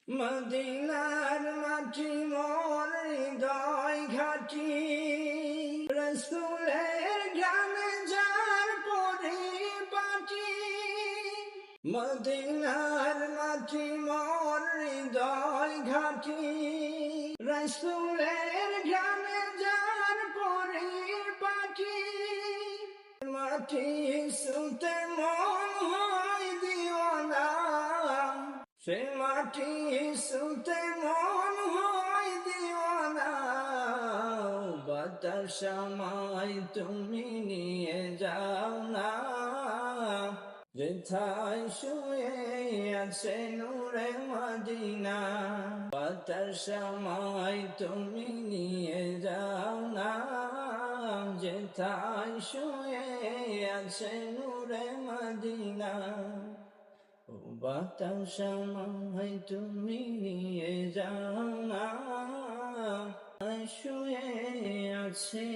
মদিনার মাটি মোর হৃদয় ঘাটি, রাসূলের গানে যার পরিপাটি। মদিনার মাটি মোর হৃদয় ঘাটি, রাসূলের গানে যার পরিপাটি। মাটি শুনতে মন হয় দিওয়ানা, সে মাটি শুনতে মন হয় দিওয়ানা। বাতাস আমায় তুমি নিয়ে যাও না, যেথায় শুয়ে আছে নূরে মদিনা। বাতাস আমায় তুমি নিয়ে যাও না, যেথায় শুয়ে আছে নূরে মদিনা। ও বাতাস আমায় তুমি নিয়ে যাও না, শুয়ে আছে